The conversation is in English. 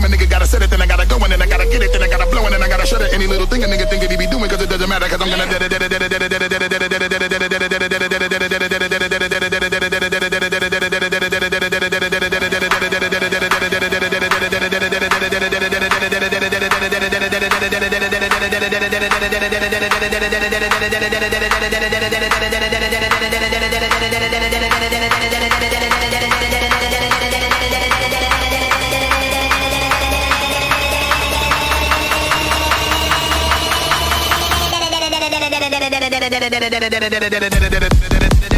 a nigga gotta set it, then I gotta go, and then I gotta get it, then I gotta blow, and then I gotta shut it. Any little thing a nigga think he be doing, cause it doesn't matter, cause I'm gonna Da da da da da da da da da da da da da da da da da